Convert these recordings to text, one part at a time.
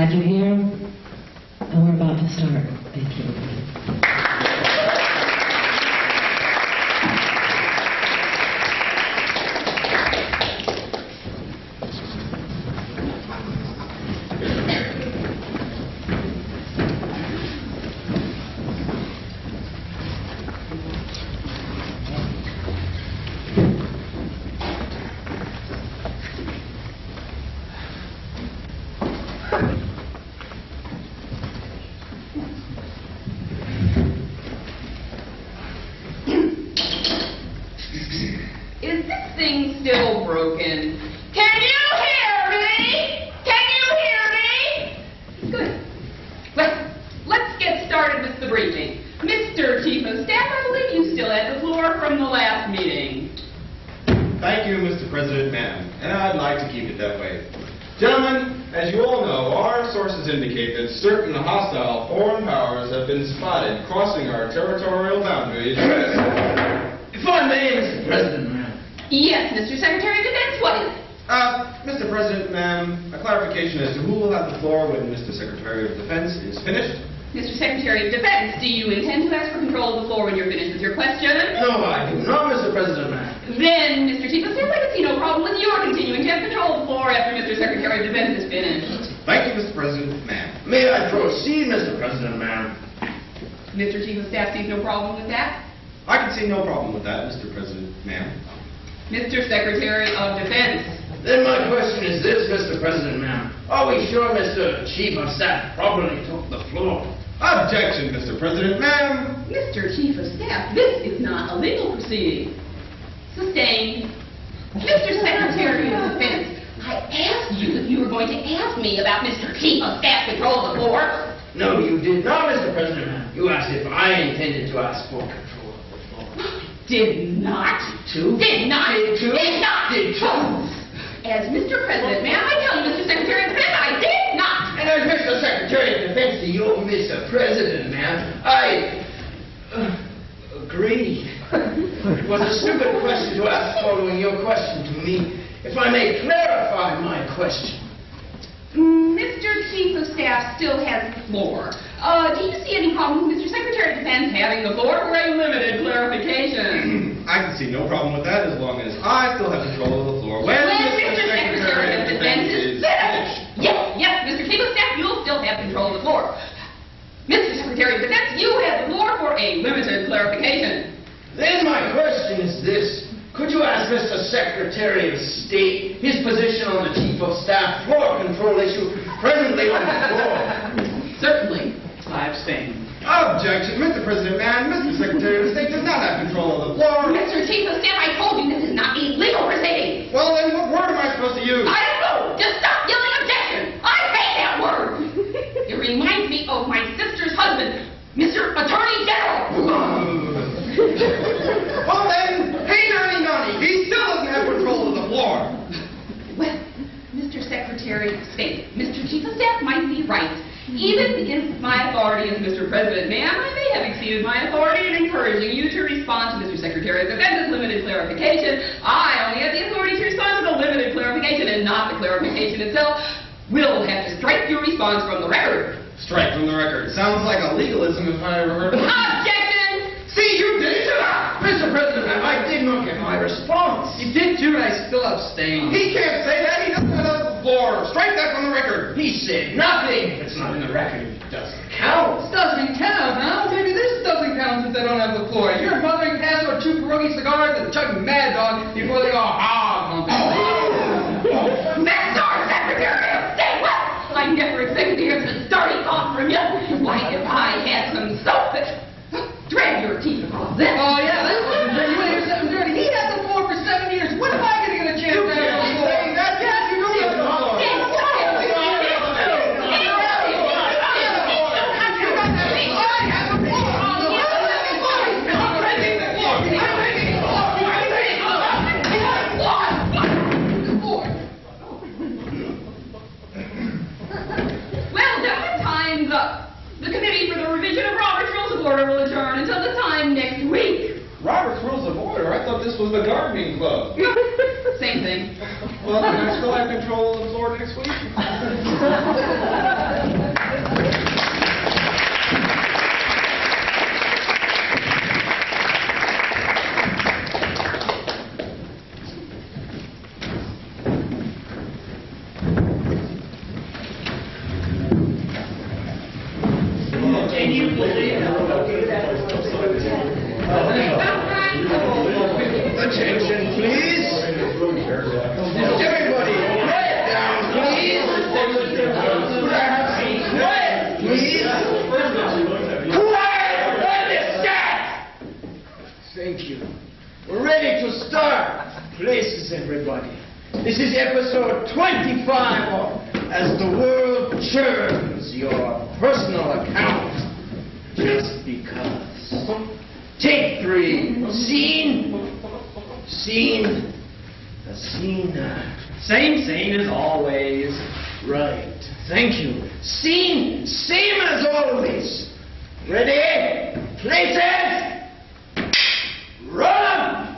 glad you're here, and we're about to start. Thank you. Crossing our territorial boundaries. If I may, Mr. President, ma'am. Yes, Mr. Secretary of Defense, what is it? Mr. President, ma'am, a clarification as to who will have the floor when Mr. Secretary of Defense is finished. Mr. Secretary of Defense, do you intend to ask for control of the floor when you're finished with your question? No, I do not, Mr. President, ma'am. Then, Mr. Chief of Staff, I can see no problem with your continuing to have control of the floor after Mr. Secretary of Defense is finished. Thank you, Mr. President, ma'am. May I proceed, Mr. President, ma'am? Mr. Chief of Staff sees no problem with that? I can see no problem with that, Mr. President, ma'am. Mr. Secretary of Defense. Then my question is this, Mr. President, ma'am. Are we sure Mr. Chief of Staff properly took the floor? Objection, Mr. President, ma'am. Mr. Chief of Staff, this is not a legal proceeding. Sustained. Mr. Secretary of Defense, I asked you if you were going to ask me about Mr. Chief of Staff control of the floor. No, you did not, Mr. President, ma'am. You asked if I intended to ask for control of the floor. Did not. Did to. Did not. Did to. Did not. Did to. As Mr. President, ma'am, I tell you, Mr. Secretary of Defense, I did not. And as Mr. Secretary of Defense to you, Mr. President, ma'am, I agree. It was a stupid question to ask following your question to me. If I may clarify my question. Mr. Chief of Staff still has the floor. Do you see any problem with Mr. Secretary of Defense having the floor for a limited clarification? I can see no problem with that as long as I still have control of the floor when Mr. Secretary of Defense is finished. Yes, Mr. Chief of Staff, you'll still have control of the floor. Mr. Secretary of Defense, you have the floor for a limited clarification. Then my question is this. Could you ask Mr. Secretary of State his position on the Chief of Staff floor control issue presently on the floor? Certainly. I abstain. Objection, Mr. President, ma'am. Mr. Secretary of State does not have control of the floor. Mr. Chief of Staff, I told you this is not a legal proceeding. Well, then what word am I supposed to use? I don't know. Just stop yelling objection. I hate that word. It reminds me of my sister's husband, Mr. Attorney General. Well, then, hey, nonny, he still doesn't have control of the floor. Well, Mr. Secretary of State, Mr. Chief of Staff might be right. Even against my authority as Mr. President, ma'am, I may have exceeded my authority in encouraging you to respond to Mr. Secretary of Defense's limited clarification. I only have the authority to respond to the limited clarification and not the clarification itself. We'll have to strike your response from the record. Strike from the record. Sounds like a legalism if I ever heard of it. Objection! See, you did it! Mr. President, ma'am, I did not get my response. You did too, and I still abstain. He can't say that. He doesn't have the floor. Strike that from the record. He said nothing. If it's not in the record, it doesn't count. This doesn't count, huh? Maybe this doesn't count since they don't have the floor. You're mothering cats or 2 pierogi cigars and chugging Mad Dog before they go hog humping. Mr. Secretary of State, well, I never expected to hear such dirty talk from you. Why, if I had some soap that... Drag your teeth across this. Oh, yeah, that's what you want to hear something dirty. He had the floor for 7 years. When am I going to get a chance to have the floor? Yes, you know the floor. Well, now time's up. The Committee for the Revision of Robert's Rules of Order will adjourn until the time next week. Robert's Rules of Order? I thought this was the gardening club. Same same thing. Well, can I still have control of the floor next week? Can you believe Attention, please. Everybody, quiet down, please. Quiet, please. Quiet when it's set. Thank you. We're ready to start. Places, everybody. This is episode 25 of As the World Churns, your personal account. Just because. Take 3. Scene. A scene. Same scene as always. Right. Thank you. Scene. Same as always. Ready? Places. Run!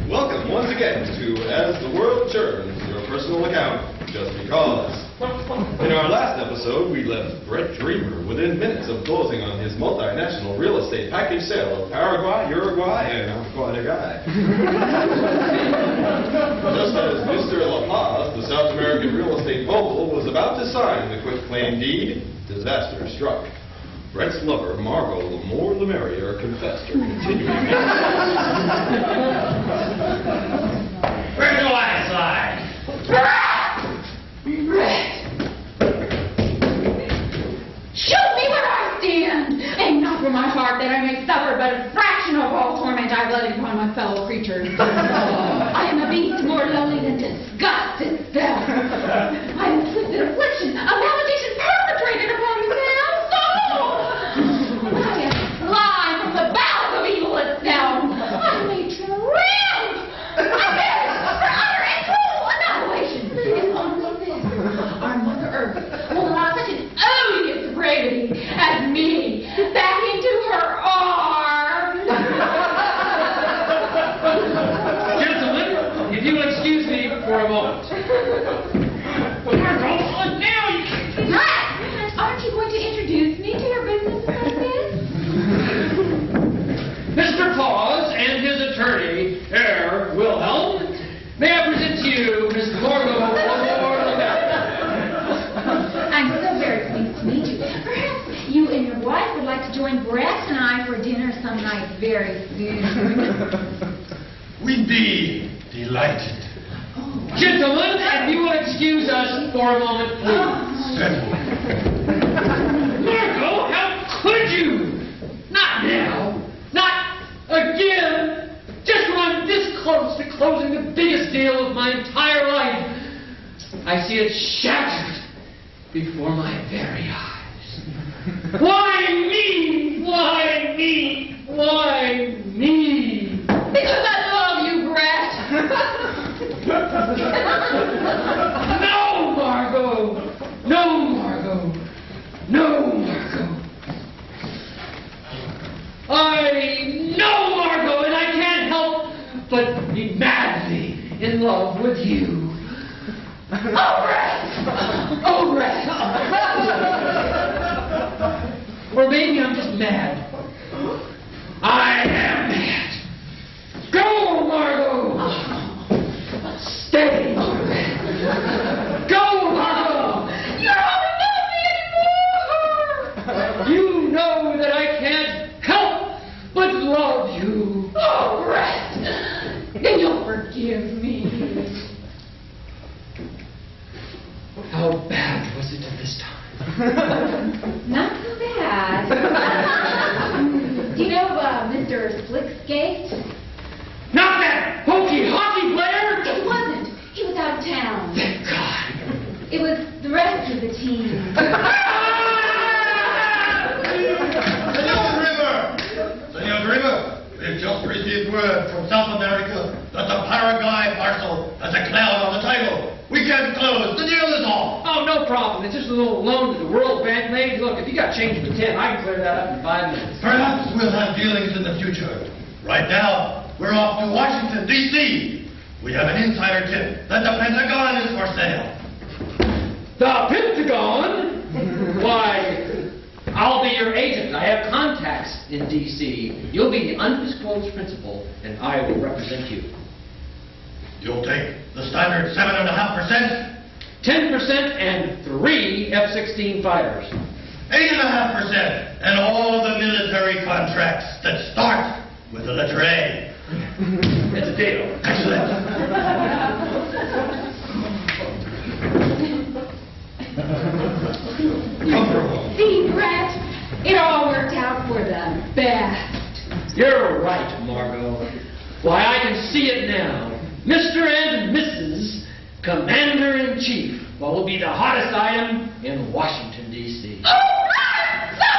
Welcome once again to As the World Churns, your personal account, just because. In our last episode, we left Brett Dreamer within minutes of closing on his multinational real estate package sale of Paraguay, Uruguay, and I'm quite a guy. Just as Mr. La Paz, the South American real estate mogul, was about to sign the quitclaim deed, disaster struck. Brett's lover, Margot, the more the merrier, confessed her continuing. Where do I slide? Brett! Shoot me where I stand, and not for my heart that I may suffer but a fraction of all torment I let upon my fellow creatures. I am a beast more lowly than disgust itself. I am afflicted affliction, a malediction perpetrated upon me now. I am slime from the bowels of evil itself. I may triumph. I perish for utter and total annihilation. If only this, our Mother Earth will allow such an odious depravity as me back into her arms. Gentlemen, if you will excuse me for a moment. Brett, aren't you going to introduce me to your business associates? Mr. Claus and his attorney, Herr Wilhelm, may I present to you Miss Margot I'm so very pleased to meet you. Perhaps you and your wife would like to join Brett and I for dinner some night very soon. We'd be delighted. Gentlemen, if you will excuse us for a moment, please. Certainly. Margot, how could you? Not now. Not again. Just when I'm this close to closing the biggest deal of my entire life, I see it shattered before my very eyes. Why me? Why me? Why me? Because I love you, Brett. No, Margot! No, Margot! No, Margot! I know, Margot, and I can't help but be madly in love with you. Oh, Brett! Oh, Brett! Or maybe I'm just mad. I am mad. Go, Margot! Stay, Margot! Go, Margot! You don't love me anymore! You know that I can't help but love you. Oh, Brett! Then you'll forgive me. How bad was it this time? Not so bad. Do you know Mr. Slickskate? Not that hokey hockey player! It wasn't. He was out of town. Thank God. It was the rest of the team. Senor Dreamer, we've just received word from South America that the Paraguay parcel has a cloud on the title. We can't close. The deal is off. Oh, no problem. It's just a little loan that the World Bank made. Look, if you got change for 10, I can clear that up in 5 minutes. Perhaps we'll have dealings in the future. Right now, we're off to Washington, D.C., We have an insider tip that the Pentagon is for sale. The Pentagon? Why, I'll be your agent. I have contacts in D.C. You'll be the undisclosed principal, and I will represent you. You'll take the standard 7.5%? 10% and 3 F-16 fighters. 8.5%, and all the military contracts that start with the letter A. It's a deal. Excellent. Comfortable. See, Brett, it all worked out for the best. You're right, Margot. Why, I can see it now. Mr. and Mrs. Commander-in-Chief, what will be the hottest item in Washington, D.C. Oh, so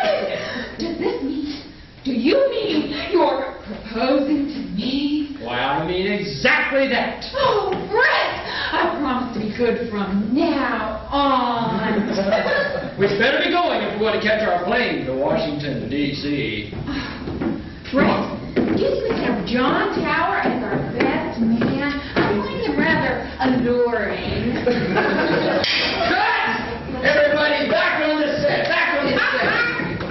excited! Does this mean, do you mean you're proposing to me? Why, I mean exactly that. Oh, Brett, I promise to be good from now on. We'd better be going if we want to catch our plane to Washington, D.C. Brett, do you think we can have John Tower as our best man? I find him rather alluring. Everybody back on the set. Back on the set.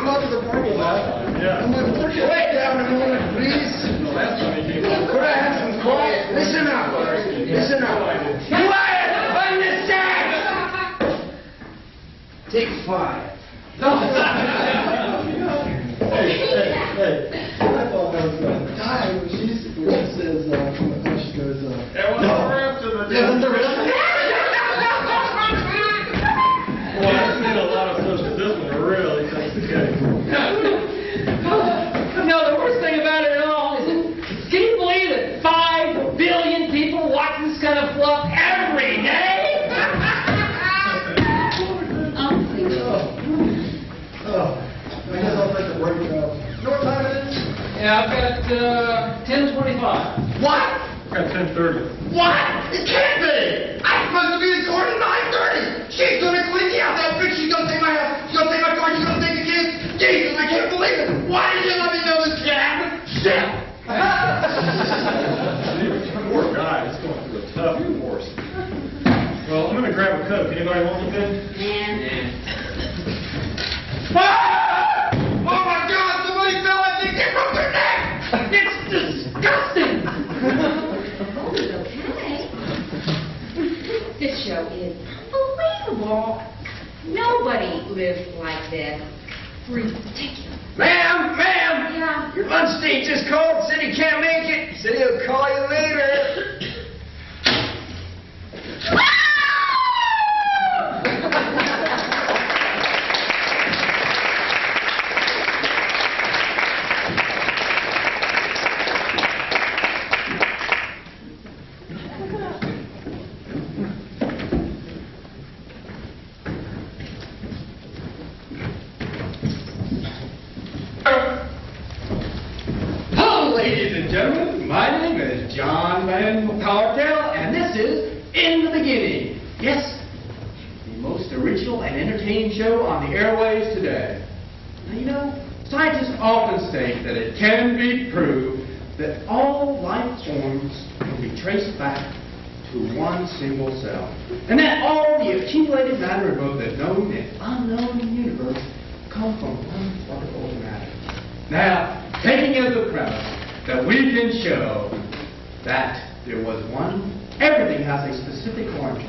Come to the parking lot. I'm going to put your way down a moment, please. Could I have some quiet? Listen up. Listen up. Quiet on the set. Take 5. Hey, I thought that was Di when she says, she goes, There was the rest of the yeah, the rest of it. Well, I've seen a lot of social distance really takes the cake. No, the worst thing about it all is that, can you believe that 5 billion people watch this kind of fluff every day? I guess I'll take a break now. You know what time it is? Yeah, I've got 10:25. What? Got 10:30. What? It can't be! I'm supposed to be in court at 9:30! She's gonna clean me out that bitch! She's gonna take my house! She's gonna take my car! She's gonna take the kids! Jesus, I can't believe it! Why did you let me know this can't happen? Shit! Poor guy, he's going through a tough divorce. Well, I'm gonna grab a Coke. Anybody want anything? Ah! Oh my God! Somebody fell and they broke their neck! It's disgusting! Oh, it's okay. This show is unbelievable. Nobody lives like this. Ridiculous. Ma'am! Yeah. Your lunch date just called. Said he can't make it. He said he'll call you later. Hello, ladies and gentlemen. My name is John Van Cartel, and this is In the Beginning. Yes, the most original and entertaining show on the airwaves today. Now, you know, scientists often state that it can be proved that all life forms can be traced back to one single cell, and that all the accumulated matter of both the known and unknown universe come from one particle of matter. Now, taking as a premise that we can show that there was one, everything has a specific origin,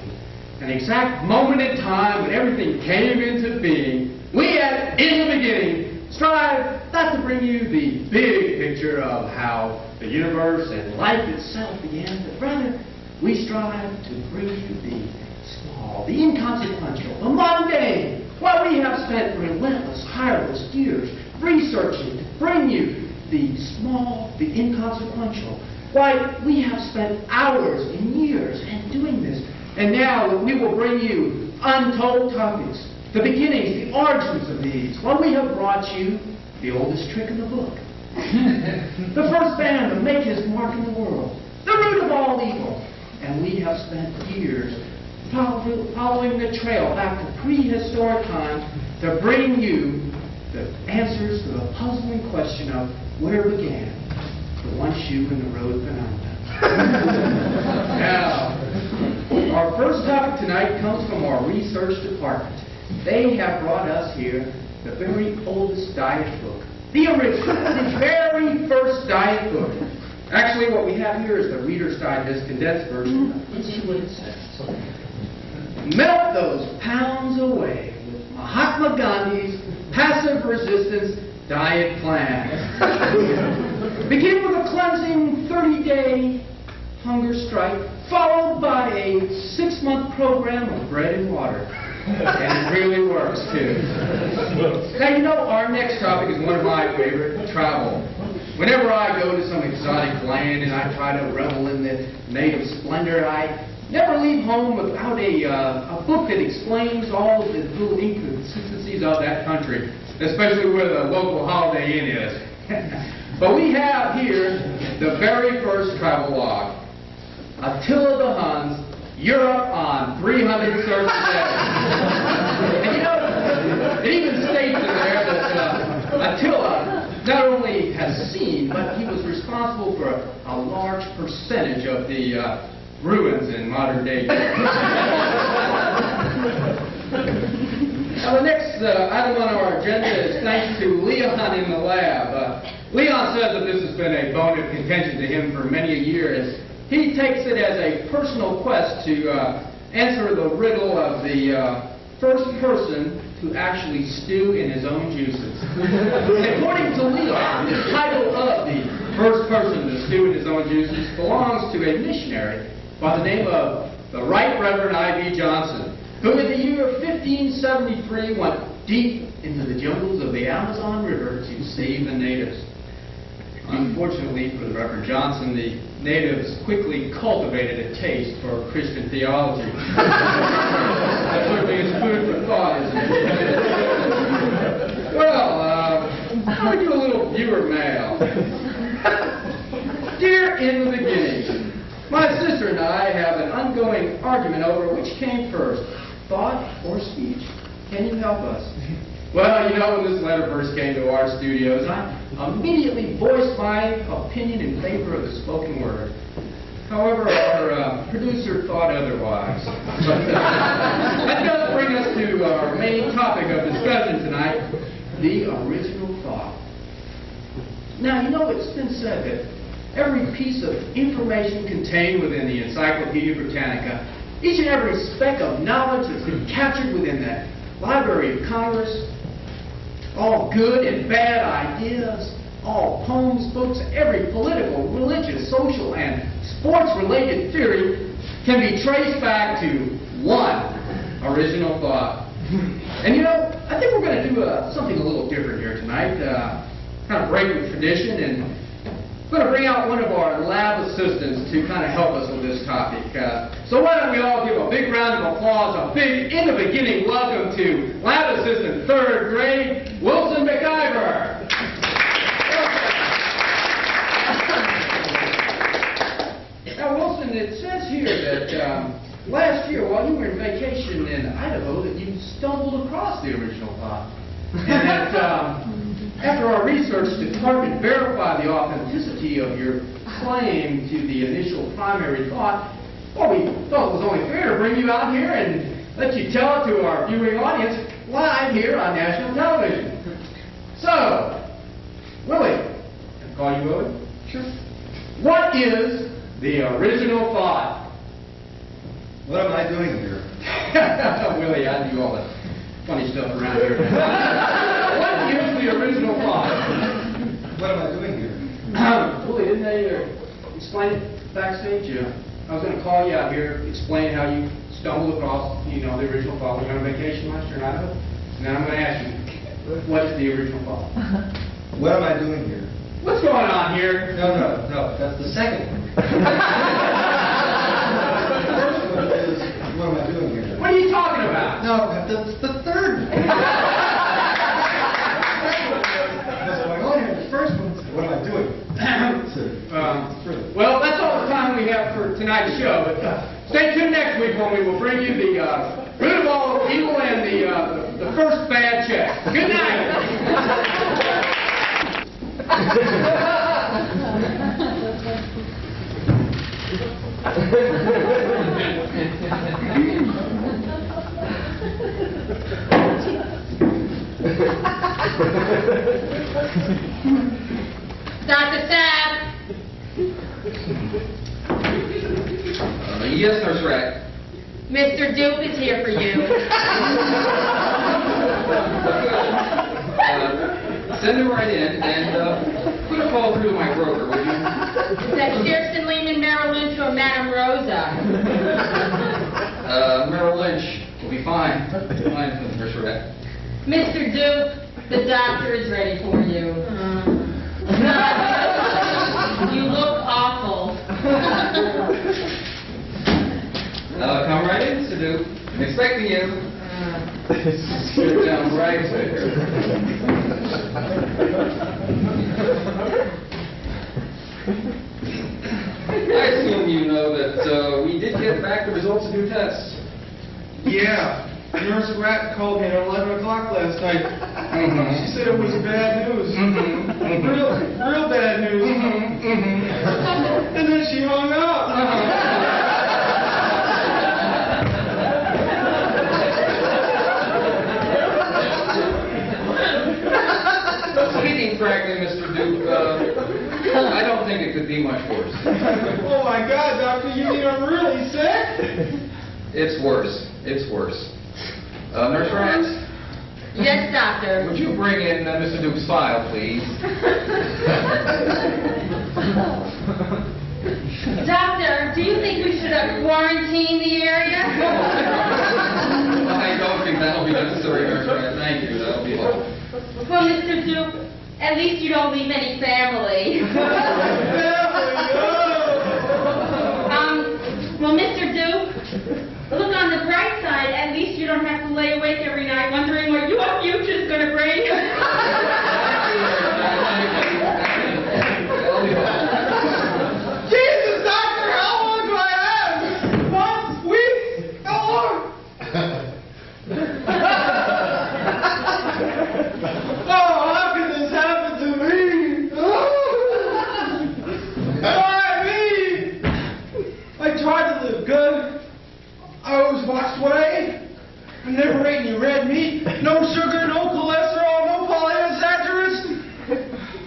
an exact moment in time when everything came into being, we at In the Beginning strive not to bring you the big picture of how the universe and life itself began, but rather we strive to bring you the small, the inconsequential, the mundane, what we have spent relentless, tireless years researching to bring you the small, the inconsequential. Why, we have spent hours and years in doing this. And now we will bring you untold topics, the beginnings, the origins of these. Well, we have brought you the oldest trick in the book. The first man to make his mark in the world. The root of all evil. And we have spent years following the trail back to prehistoric times to bring you the answers to the puzzling question of where began the one shoe in the road of Banana. Now, our first topic tonight comes from our research department. They have brought us here the very oldest diet book. The original, the very first diet book. Actually, what we have here is the Reader's Digest condensed version. Let's see what it says. Melt those pounds away with Mahatma Gandhi's passive resistance diet plan. Begin with a cleansing 30-day hunger strike, followed by a 6-month program of bread and water. And it really works, too. Now, you know, our next topic is one of my favorite, travel. Whenever I go to some exotic land and I try to revel in the native splendor, I never leave home without a book that explains all the little inconsistencies of that country, especially where the local Holiday Inn is. But we have here the very first travel log. Attila the Hun's Europe on 300 search days. And you know, it even states in there that Attila not only has seen, but he was responsible for a large percentage of the ruins in modern day Europe. Now the next item on our agenda is thanks to Leon in the lab. Leon says that this has been a bone of contention to him for many a year, as he takes it as a personal quest to answer the riddle of the first person to actually stew in his own juices. According to Leon, the title of the first person to stew in his own juices belongs to a missionary by the name of the Right Reverend I.B. Johnson, who in the year 1573 went deep into the jungles of the Amazon River to save the natives. Unfortunately for the Reverend Johnson, the natives quickly cultivated a taste for Christian theology. That certainly is food for thought, isn't it? Well, how do we do a little viewer mail? Dear In the Beginning, my sister and I have an ongoing argument over which came first, thought or speech. Can you help us? Well, you know, when this letter first came to our studios, I immediately voiced my opinion in favor of the spoken word. However, our producer thought otherwise. But that does bring us to our main topic of discussion tonight, the original thought. Now, you know, it's been said that every piece of information contained within the Encyclopedia Britannica, each and every speck of knowledge that's been captured within that Library of Congress, all good and bad ideas, all poems, books, every political, religious, social, and sports-related theory can be traced back to one original thought. And you know, I think we're going to do something a little different here tonight, kind of break with tradition, and I'm going to bring out one of our lab assistants to kind of help us with this topic. So why don't we all give a big round of applause, a big, in the beginning, welcome to lab assistant 3rd grade, Wilson McIver. Now, Wilson, it says here that last year, while you were in vacation in Idaho, that you stumbled across the original thought. And that after our research department verified the authenticity of your claim to the initial primary thought, well, we thought it was only fair to bring you out here and let you tell it to our viewing audience live here on national television. So, Willie, can I call you Willie? Sure. What is the original thought? What am I doing here? Willie, I do all the funny stuff around here. What is the original thought? What am I doing here? Willie, didn't they explain it backstage? I was going to call you out here, explain how you stumbled across, you know, the original thought. We were on vacation last year in Idaho. And then I'm going to ask you, what's the original thought? What am I doing here? What's going on here? No, that's the second one. The first one is, what am I doing here? What are you talking about? No, that's the third one. What's going on here? The first one is, what am I doing? Well, that's all the time we have for tonight's show. But stay tuned next week when we will bring you the root of all evil and the first bad check. Good night. Dr. Sapp. Yes, Nurse Rat. Mr. Duke is here for you. Send him right in and put a call through to my broker, would you? Is that Kirsten Lehman, Merrill Lynch, or Madame Rosa? Merrill Lynch will be fine. Fine, Nurse Rat. Mr. Duke, the doctor is ready for you. You look awful. Come right in, Mr. Duke. I'm expecting you. Sit down right there. I assume you know that we did get back the results of your tests. Yeah. Nurse Rat called me at 11 o'clock last night. She said it was bad news. Real bad news. And then she hung up. Speaking frankly, Mr. Duke, I don't think it could be much worse. Oh my God, Doctor, you mean I'm really sick? It's worse. It's worse. Nurse Rat? Yes, doctor. Would you bring in Mr. Duke's file, please? Doctor, do you think we should have quarantined the area? I don't think that'll be necessary, Nurse Rat. Thank you. That'll be all. Well, Mr. Duke, at least you don't leave any family. Well, Mr. Duke, look on the bright side. At least you don't have to lay awake every night wondering what your future's going to bring. Jesus, Doctor, how long do I have? Months? Weeks? How long? Oh, how can this happen to me? Why me? I tried to live good. I always watched what I ate. I never ate any red meat. No sugar, no cholesterol, no polyunsaturates.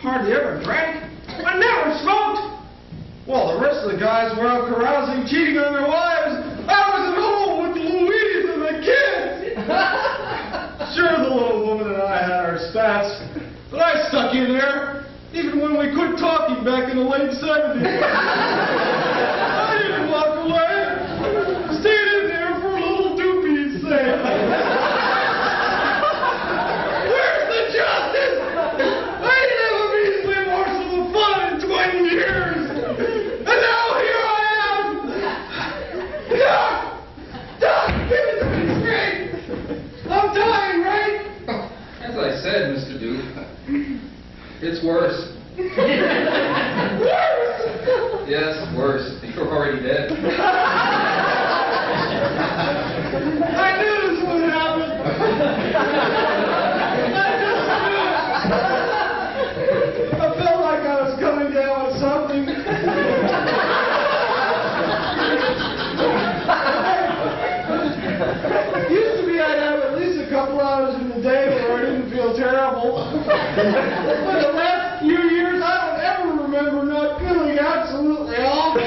Hardly ever drank. I never smoked. While the rest of the guys were out carousing, cheating on their wives, I was at home with Louise and the kids. Sure, the little woman and I had our spats, but I stuck in there, even when we quit talking back in the late 70s. I didn't walk away. Stayed in there for little Doopy's sake. Where's the justice? I didn't have a measly morsel of fun in 20 years. And now here I am. Doc, give it to me straight. I'm dying, right? As I said, Mr. Duke, it's worse. Worse? Yes, worse. You're already dead. I knew this would happen. I just knew it. I felt like I was coming down with something. Used to be I'd have at least a couple hours in the day where I didn't feel terrible. But the last few years, I don't ever remember not feeling absolutely awful.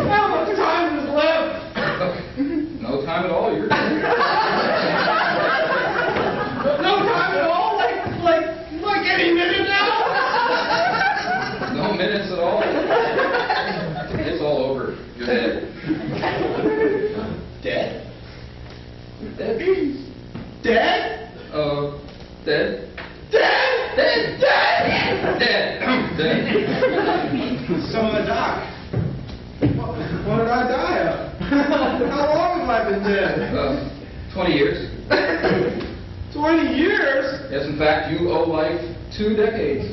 How much time is left? No time at all. You're dead. No time at all? Like any minute now? No minutes at all. It's all over. You're dead. Dead? Dead? Dead? Dead? Dead? Dead? Dead? Dead. Dead. So, Doc, what did I die of? How long have I been dead? 20 years. 20 years? Yes, in fact, you owe life 2 decades.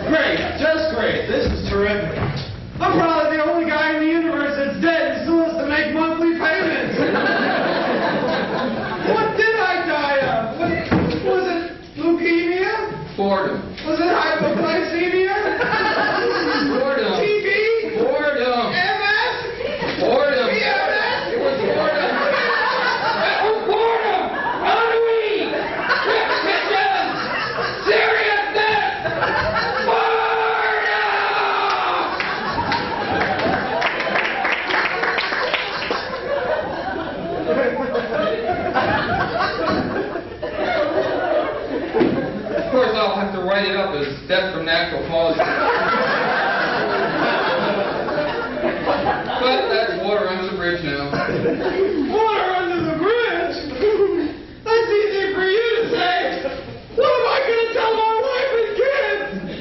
Great, just great. This is terrific. I'm probably the only guy in the universe that's dead and still has to make monthly payments. What did I die of? Was it leukemia? Boredom. Was it hypoglycemia? Of course, I'll have to write it up as death from natural causes. But that's water under the bridge now. Water under the bridge? That's easy for you to say. What am I going to tell my wife and kids?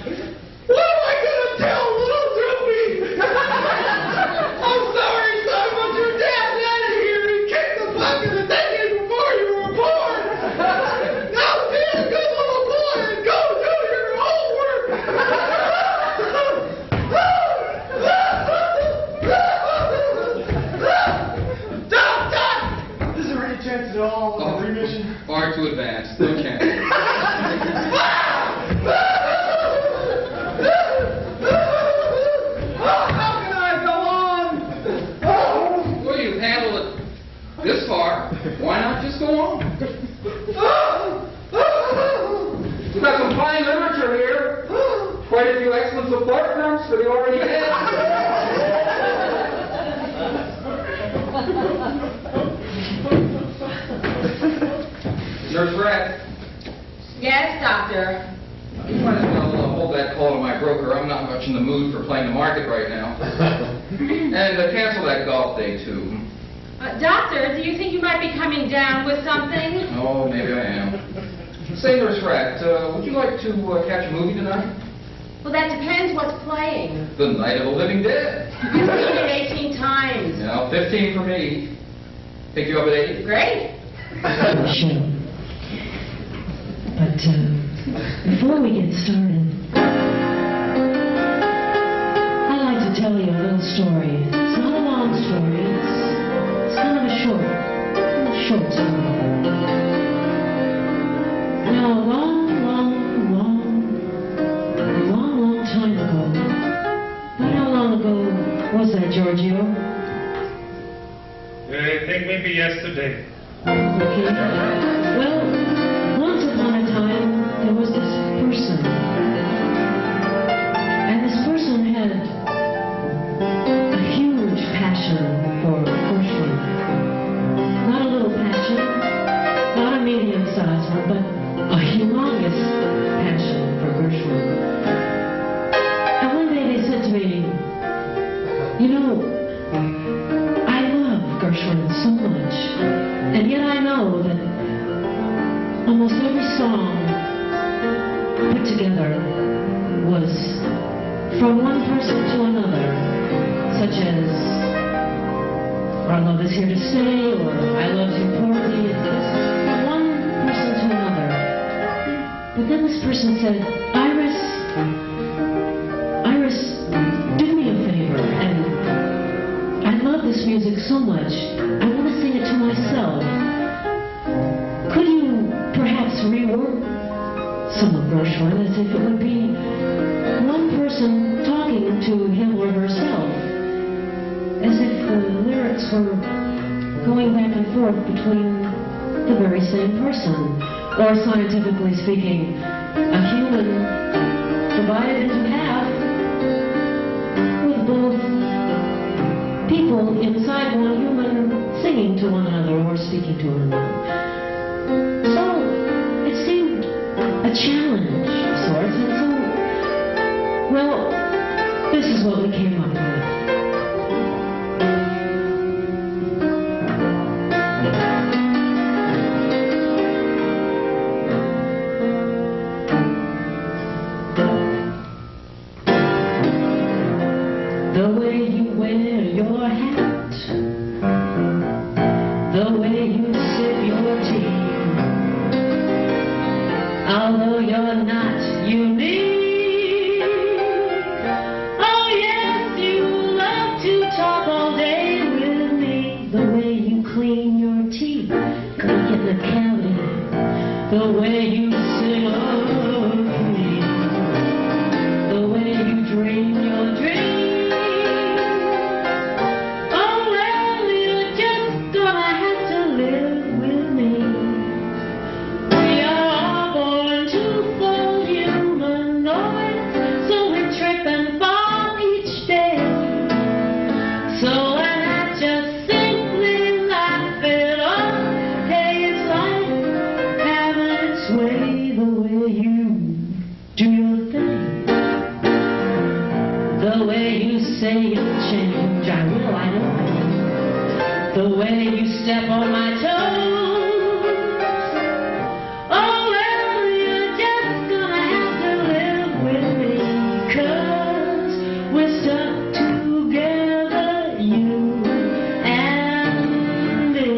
What am I going to tell little Doopy? I'm sorry, son, but your dad's out of here. He kicked the bucket a decade before you were born. Now be a good little boy and go do your homework. Doc! Is there any chance at all of a remission? Far too advanced. No chance. How can I go on? Well, you've handled it this far. Why not just go on? We've got some fine literature here. Quite a few excellent support groups for the already dead. Nurse Rat. Yes, doctor. You might as well hold that call to my broker. I'm not much in the mood for playing the market right now. And cancel that golf day, too. Doctor, do you think you might be coming down with something? Oh, maybe I am. Say, Nurse Rat, would you like to catch a movie tonight? Well, that depends what's playing. The Night of the Living Dead. I've seen it 18 times. Now, 15 for me. Pick you up at 8? Great. Sure. But before we get started, I'd like to tell you a little story. It's not a long story. It's kind of a short story. Now, a long time ago. About how long ago was that, Giorgio? I think maybe yesterday. Okay. Well, once upon a time, there was this person. And this person had a huge passion for Gershwin. Not a little passion, not a medium-sized one, but a humongous passion for Gershwin. And one day they said to me, you know, I love Gershwin so much, and yet I know that almost every song put together was from one person to another, such as Our Love Is Here to Stay, or I Loved You Poorly. It was from one person to another. But then this person said, Iris, do me a favor, and I love this music so much, I want to sing it to myself. Could you perhaps rework some of Gershwin as if it would be one person talking to him or herself, as if the lyrics were going back and forth between the very same person, or scientifically speaking, a human divided into half, with both people inside one human singing to one another or speaking to one another. So it seemed a challenge of sorts, and so, well, this is what we came up with. The way you wear your hat, the way you sip your tea, although you're not unique. Oh yes, you love to talk all day with me. The way you clean your teeth, like in the county, the way you sing of me, the way you dream your dreams. No say you'll change, I will, I know. The way you step on my toes. Oh, well, you're just gonna have to live with me, 'cause we're stuck together, you and me.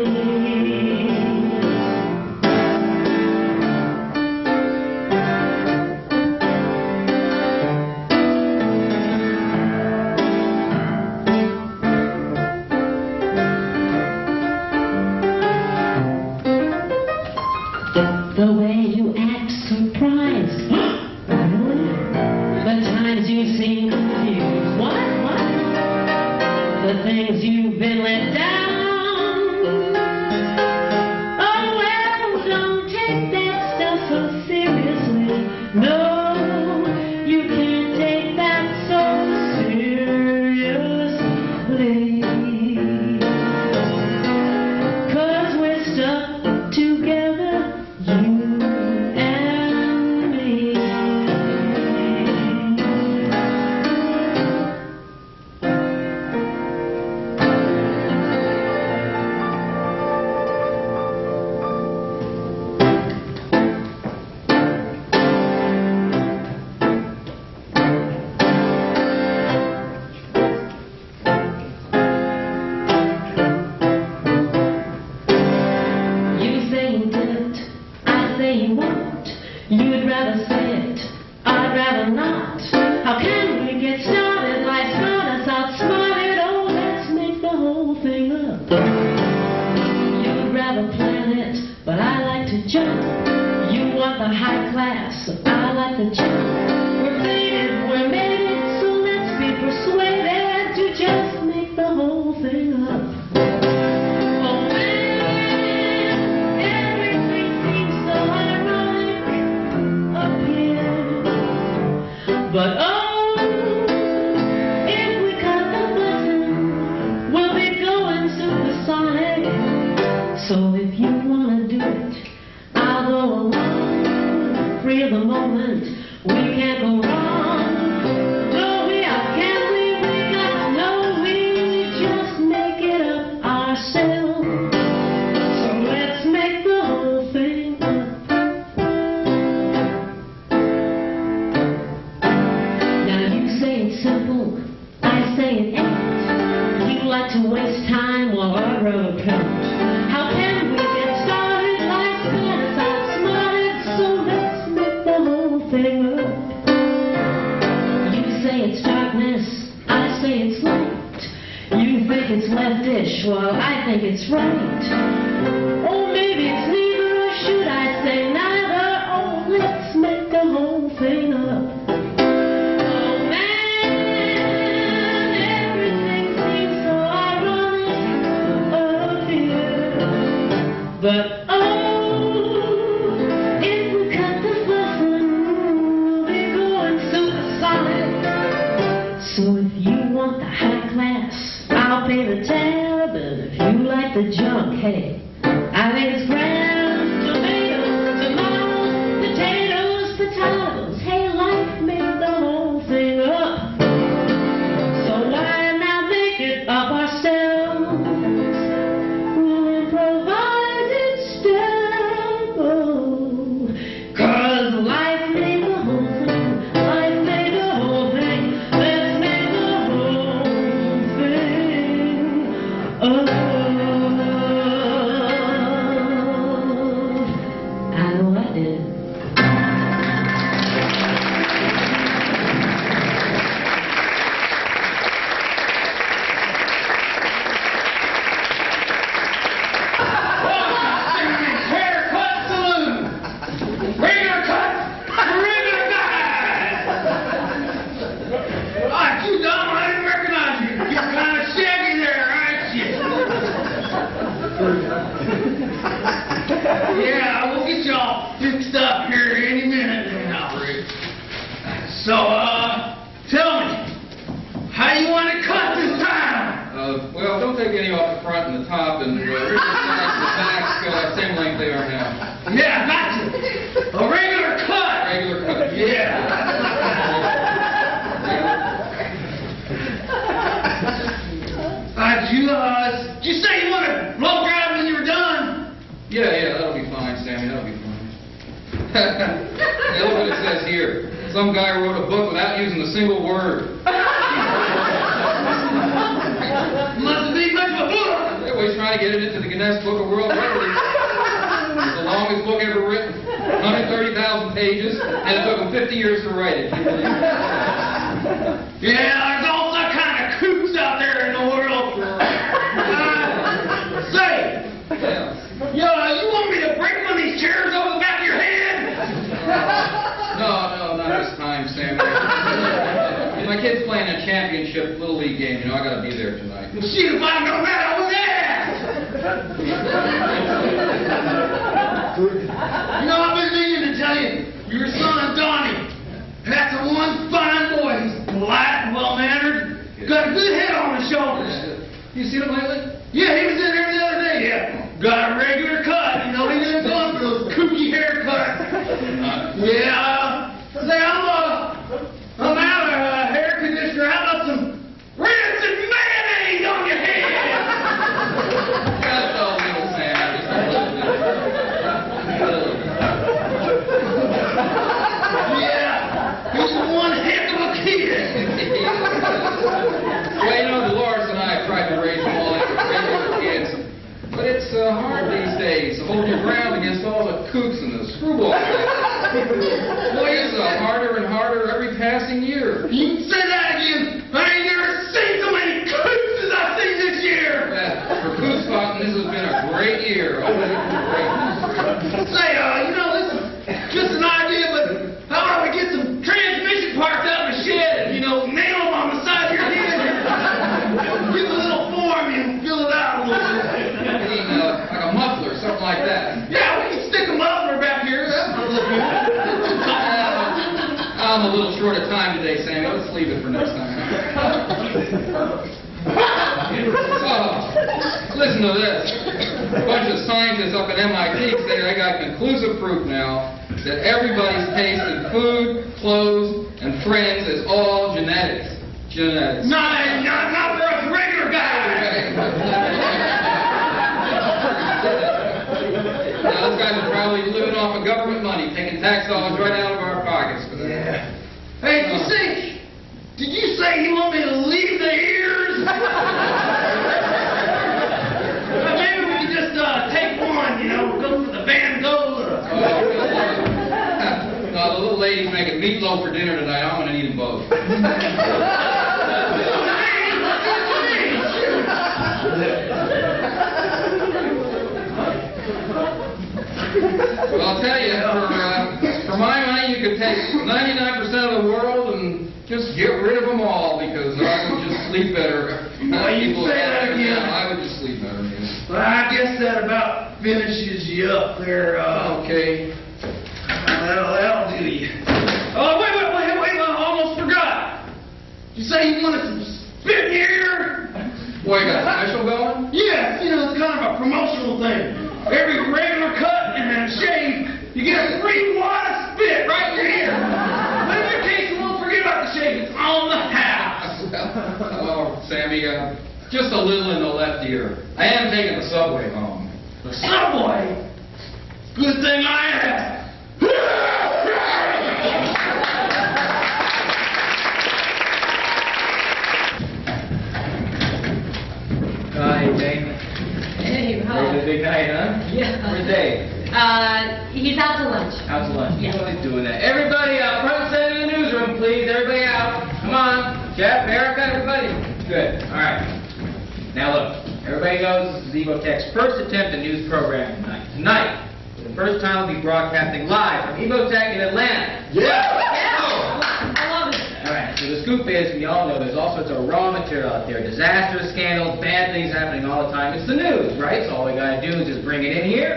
The way you act surprised. Really? The times you seem confused. What? The things you've been let down. Oh, well, don't take that stuff so seriously. No, you can't take that so seriously. 'Cause we're stuck together, you and me. You say you did it, I say you won't. You'd rather say it, I'd rather not. How can we get started? Life's got us outsmarted. Oh, let's make the whole thing up. You'd rather plan it, but I like to jump. You want the high class, I like the jump. We're faded, we're made it, so let's be persuaded to just make the whole thing up. Oh man, everything seems so ironic up here. But oh, if we cut the button, we'll be going supersonic. So if you wanna do it, I'll go along. Free of the moment, we can't go wrong. No, we are, can we? We got no, we just make it up ourselves. So let's make the whole thing up. Now you say it's simple, I say it ain't. You like to waste time while I road comes. How can we get started? Life's got us outsmarted, so let's make the whole thing up. You say it's darkness, I say it's light. You think it's leftish, well, I think it's right. Oh, maybe it's neither, or should I say neither? Oh, let's make the whole thing up. Oh man, everything seems so ironic up here. But oh, if we cut the fussing, we'll be going supersonic. So if you want the high class, I'll pay the tab, and if you like the junk, hey, I think it's grand. Tomatoes, tomatoes, potatoes, potatoes. Hey, life made the whole thing up. So why not make it up ourselves? We'll improvise instead. Oh, 'cause life made the whole thing. Life made the whole thing. Let's make the whole thing up. I know I did. Haircut saloon! Regular cut! Regular guys! Ah, you dumb, I didn't recognize you. You're kind of shaggy there, aren't you? Yeah, we'll get y'all fixed up here any minute now, Rick. So, tell me, how you want to cut this time? Well, don't take any off the front and the top, and the back same length they are now. Yeah, gotcha. A regular cut. Regular cut. Yeah. Hey, look what it says here. Some guy wrote a book without using a single word. Mustn't be much of a book. Yeah, well, he's trying to get it into the Guinness Book of World Records. It's the longest book ever written. 130,000 pages, and it took him 50 years to write it. Yeah, there's all that kind of kooks out there in the world. Say, you want me to break one of these chairs over the back of your head? No, not this time, Sam. My kid's playing a championship Little League game. I gotta be there tonight. Well, shoot, if I know that, I was there. I've been meaning to tell you, your son, Donnie, that's the one fine boy. He's polite and well-mannered. Got a good head on his shoulders. You seen him lately? Yeah, he was in here the other day, yeah. Got a regular cut, he didn't go for those kooky haircuts. Say, I'm out of hair conditioner. How about some rancid mayonnaise on your head? Just a little, Sam. He's one heck of a kid. Well, Dolores and I tried to raise them all after regular kids. But it's hard these days to hold your ground against all the kooks and the screwballs. Boy, it's harder and harder every passing year. You can say that again. I ain't never seen so many kooks as I've seen this year. For kook spotting, this has been a great year. Say, listen, just an idea, but how about we get some transmission parts out of the shed and, nail them on the side of your head? Get a little form and fill it out a little bit. Like a muffler, something like that. Yeah, we can stick a muffler back here. That's a little good. I'm a little short of time today, Sammy. Let's leave it for next time. Listen to this. A bunch of scientists up at MIT say they got conclusive proof now that everybody's taste in food, clothes, and friends is all genetics. Genetics. Not for us regular guys. Now, those guys are probably living off of government money, taking tax dollars right out of our pockets. Yeah. Hey, did you say you want me to leave the ears? Maybe we can just take one, go for the Van Gogh. No, the little lady's making meatloaf for dinner tonight. I'm going to eat them both. Well, I'll tell you, for my money, you could take 99% of the world and just get rid of them all, because I would just sleep better. You say that again. I would just sleep better. Well, I guess that about finishes you up there. Okay. That'll do you. Oh, wait, I almost forgot. You say you wanted some spit in your ear? Boy, you got a special going? Yeah, it's kind of a promotional thing. Every regular cut and shave, you get a free wad of spit right in your ear. But in your case, you won't forget about the shave. It's on the house. Oh, Sammy, just a little in the left ear. I am taking the subway home. The subway? Good thing I have. Hi, Dave. Hey, Very big night, huh? Yeah. Where's Dave? He's out to lunch. Out to lunch. Yeah. He's always doing that. Everybody out front side of the newsroom, please. Everybody out. Come on. Jeff, Erica, everybody. Good. All right. Now look, everybody knows this is Evoteck's first attempt at news programming tonight. Tonight, for the first time, we'll be broadcasting live from Evoteck in Atlanta. I love it. All right, so the scoop is, we all know there's all sorts of raw material out there. Disasters, scandals, bad things happening all the time. It's the news, right? So all we got to do is just bring it in here,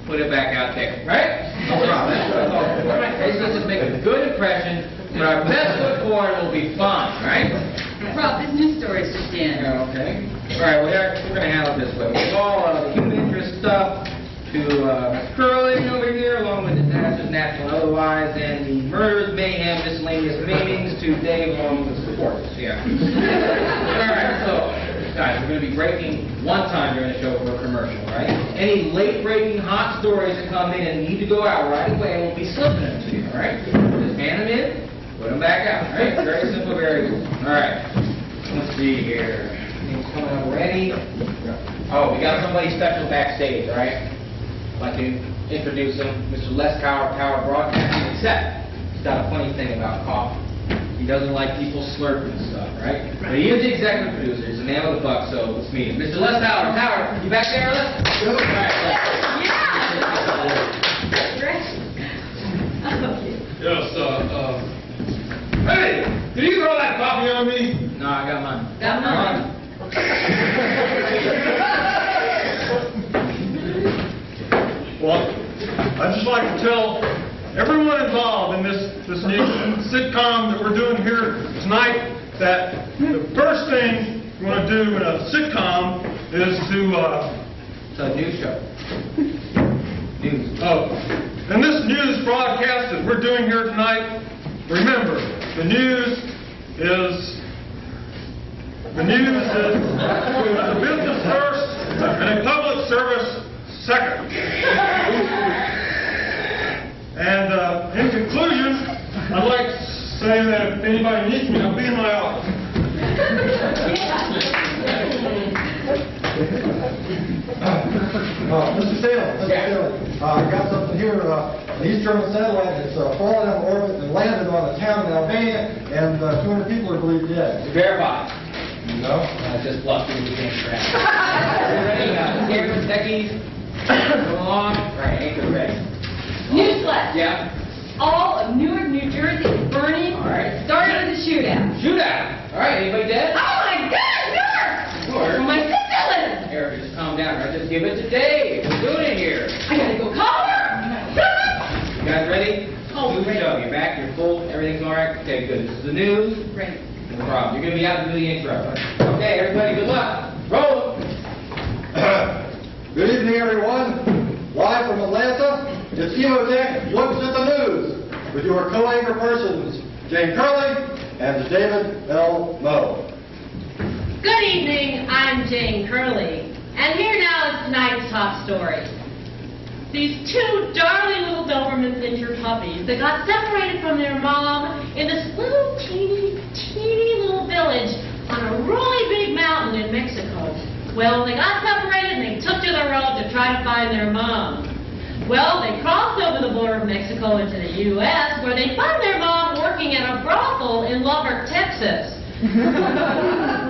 put it back out there, right? No problem. That's what I thought. All right, let's just make a good impression. Put our best foot forward, we'll be fine, right? Rob, this news story's just in. Yeah, okay. All right, well, Derrick, we're going to handle it this way. We'll all the human interest stuff to curling over here, along with disasters, natural and otherwise, and the murders, mayhem, miscellaneous meetings to Dave along with the supporters. Yeah. All right, so, guys, we're going to be breaking one time during the show for a commercial, right? Any late-breaking hot stories that come in and need to go out right away, we'll be slipping them to you, all right? Just hand them in, put them back out, all right? Very simple, very cool. All right. Let's see here. Things coming up ready. Oh, we got somebody special backstage, all right? I'd like to introduce him, Mr. Les Coward, Broadcasting, except he's got a funny thing about coffee. He doesn't like people slurping and stuff, right? But he is the executive producer. He's the man with the buck, so let's meet him. Mr. Les Howard. Howard, you back there, Les? All right, Yes, hey, did you throw that coffee on me? No, I got mine. Got mine. Well, I'd just like to tell everyone involved in this new sitcom that we're doing here tonight that the first thing you want to do in a sitcom is to... It's a news show. News. Oh, and this news broadcast that we're doing here tonight, remember, the news is the business first and a public service second. And in conclusion, I'd like to say that if anybody needs me, I'll be in my office. Mr. Salem, I got something here. An East German satellite that's fallen out of orbit and landed on a town in Albania, and 200 people are believed dead. Verify. No? Just bluffing with the game crap. Ready? Cameras, techies, come along. Right, anchor ready. Newsflash. Yeah. All of Newark, New Jersey is burning. All right. Started with a shootout. Shootout. All right, anybody dead? Oh my God, Newark! Newark? Where my sister lives. Eric, just calm down. Right? Just give it to Dave. We're doing it here. I gotta go call her. You guys ready? Oh, Do the ready. show. You're back. You're full. Everything's all right. Okay, good. This is the news. Ready. No problem. You're gonna be out to do the intro. Okay, everybody. Good luck. Roll. Good evening, everyone. Live from Atlanta, it's Evoteck Looks at the News with your co-anchor persons, Jane Curley and David L. Moe. Good evening, I'm Jane Curley, and here now is tonight's top story. These two darling little Doberman Pinscher puppies that got separated from their mom in this little teeny little village on a really big mountain in Mexico. Well, they got separated and they took to the road to try to find their mom. Well, they crossed over the border of Mexico into the U.S., where they found their mom working at a brothel in Lubbock, Texas.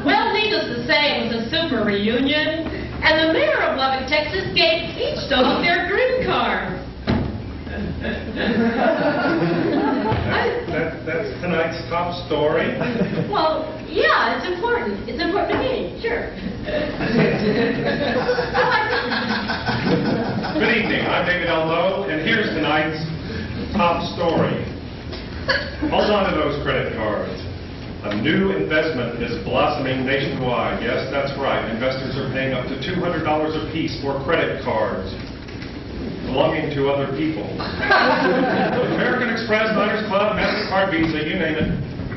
Well, needless to say, it was a super reunion, and the mayor of Lubbock, Texas gave each dog their green card. That's tonight's top story. Well, yeah, it's important. It's important to me, sure. Good evening, I'm David L. Moe, and here's tonight's top story. Hold on to those credit cards. A new investment is blossoming nationwide. Yes, that's right. Investors are paying up to $200 a piece for credit cards belonging to other people. American Express, Diners Club, MasterCard, Visa, you name it.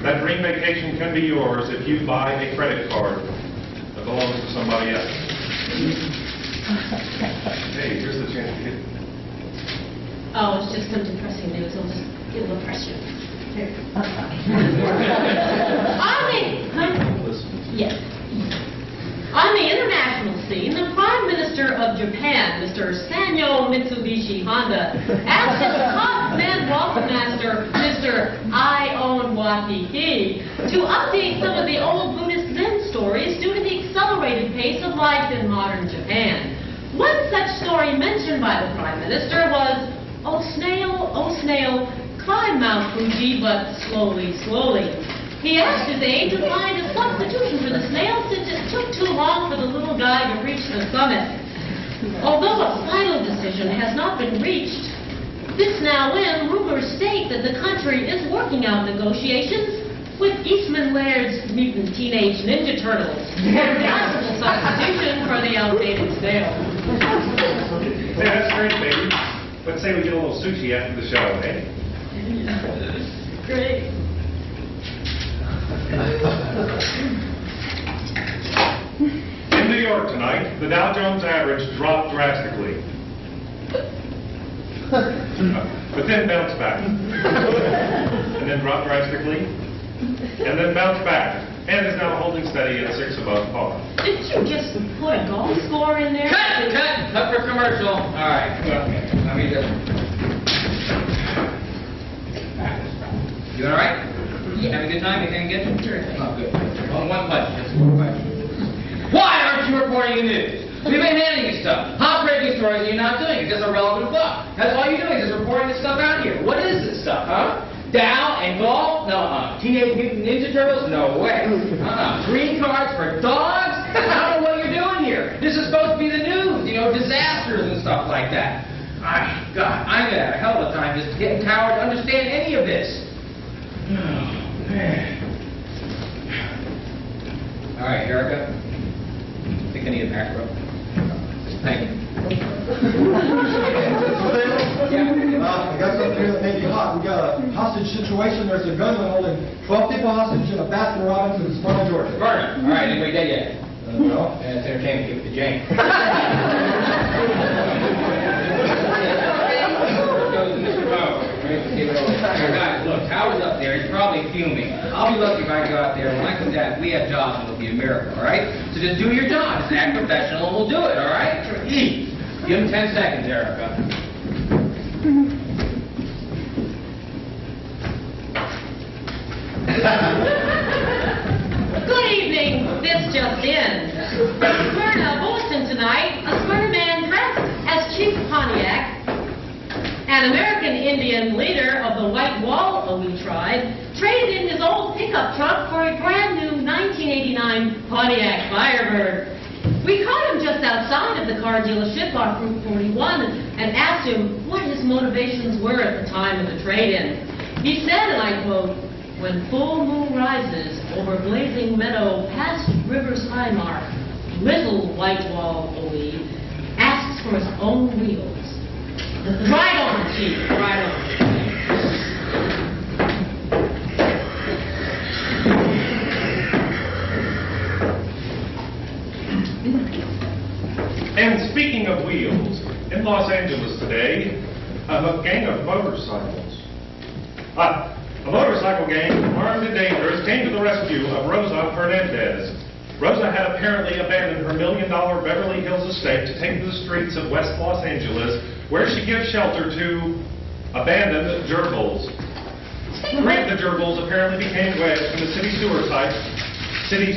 That dream vacation can be yours if you buy a credit card that belongs to somebody else. Hey, here's the chance to get... Oh, it's just some depressing news. I'll just get a little pressure. On the international scene, the Prime Minister of Japan, Mr. Sanyo Mitsubishi Honda, asked his top man welcome master, Mr. I Own Wakihi, to update some of the old Buddhist Zen stories due to the accelerated pace of life in modern Japan. One such story mentioned by the Prime Minister was, oh snail, climb Mount Fuji, but slowly, slowly. He asked his aide to find a substitution for the snail since it took too long for the little guy to reach the summit. Although a final decision has not been reached, this now when rumors state that the country is working out negotiations with Eastman Laird's Mutant Teenage Ninja Turtles for a possible substitution for the outdated snail. Hey, that's great, baby. Let's say we get a little sushi after the show, eh? Great. In New York tonight, the Dow Jones average dropped drastically. But then bounced back. And then dropped drastically. And then bounced back. And is now holding steady at 6 above par. Did you just put a golf score in there? Cut for commercial. All right. Let me just. You all right? Yeah. Having a good time? Anything good? Sure. Oh, good. Well, one question. Just one question. Why aren't you reporting the news? We've been handing you stuff. Hot breaking stories, and you're not doing it. Just irrelevant fluff. That's all you're doing is just reporting this stuff out here. What is this stuff, huh? Dow and golf? No, Teenage Mutant Ninja Turtles? No way. Green cards for dogs? I don't know what you're doing here. This is supposed to be the news, you know, disasters and stuff like that. God, I'm gonna have a hell of a time just getting coward to understand any of this. Oh, man. All right, Erica. I think I need a macro. Thank you. I got something here that may be hot. We got a hostage situation. There's a gunman holding 12 people hostage in a Baskin Robbins in Smyrna, Georgia. Vernon. All right, anybody dead yet? No. Yeah, it's entertaining to give it to Jane. Guys, look, Howard's up there. He's probably fuming. I'll be lucky if I go out there. When I come down, we have jobs and it'll be a miracle, all right? So just do your job. Just act professional and we'll do it, all right? Give him 10 seconds, Erica. Good evening. This just in. Smyrna bulletin tonight. A Smyrna man dressed as Chief Pontiac, an American Indian leader of the White Wallaby tribe, traded in his old pickup truck for a brand new 1989 Pontiac Firebird. We caught him just outside of the car dealership on Route 41 and asked him what his motivations were at the time of the trade-in. He said, and I quote, "When full moon rises over blazing meadow past river's high mark, little white wallaby asks for his own wheels." Right on, Chief, right on. And speaking of wheels, in Los Angeles today, a gang of motorcycles. A motorcycle gang, armed and dangerous, came to the rescue of Rosa Hernandez. Rosa had apparently abandoned her $1 million Beverly Hills estate to take to the streets of West Los Angeles, where she gives shelter to abandoned gerbils. 3 of the gerbils apparently became wedged in the city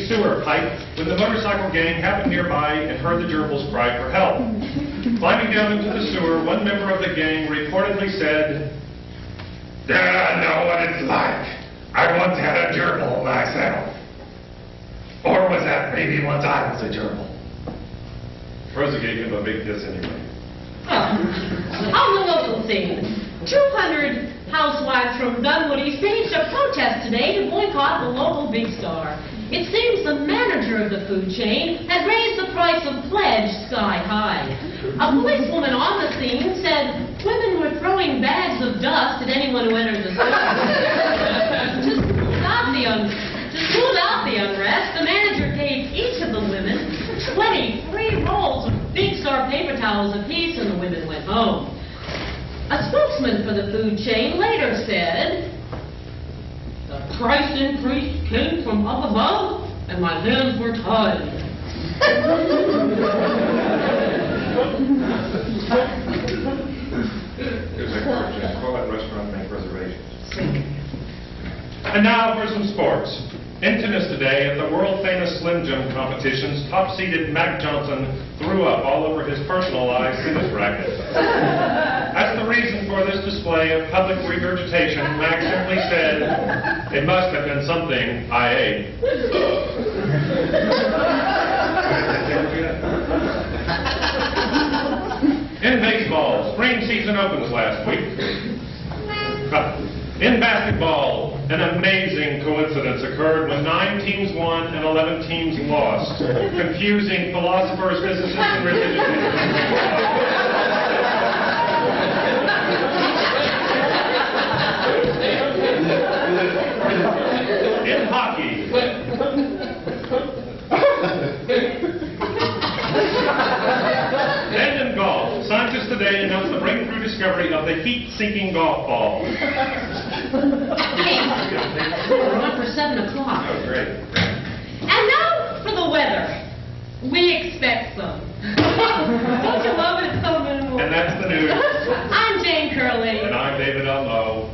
sewer pipe when the motorcycle gang happened nearby and heard the gerbils cry for help. Climbing down into the sewer, one member of the gang reportedly said, "I know what it's like. I once had a gerbil myself. Or was that maybe once I was a gerbil?" Rosa gave him a big kiss anyway. On the local scene, 200 housewives from Dunwoody staged a protest today to boycott the local Big Star. It seems the manager of the food chain had raised the price of pledge sky high. A policewoman on the scene said women were throwing bags of dust at anyone who entered the store. To smooth out the unrest, the manager gave each of the women 23 rolls of Big Star paper towels apiece, and the women went home. A spokesman for the food chain later said, "The price increase came from up above, and my hands were tied." There's a question. Call that restaurant, make reservations. And now for some sports. In tennis today, at the world-famous Slim Jim competitions, top-seeded Mac Johnson threw up all over his personalized tennis racket. As the reason for this display of public regurgitation, Mac simply said, "It must have been something I ate." In baseball, spring season opens last week. In basketball, an amazing coincidence occurred when 9 teams won and 11 teams lost, confusing philosophers, physicists, and religious In hockey, heat-seeking golf ball. Hey, we're on for 7 o'clock. Oh, great. And now for the weather. We expect some. Don't you love it? It's so minimal. And that's the news. I'm Jane Curley. And I'm David Unlow.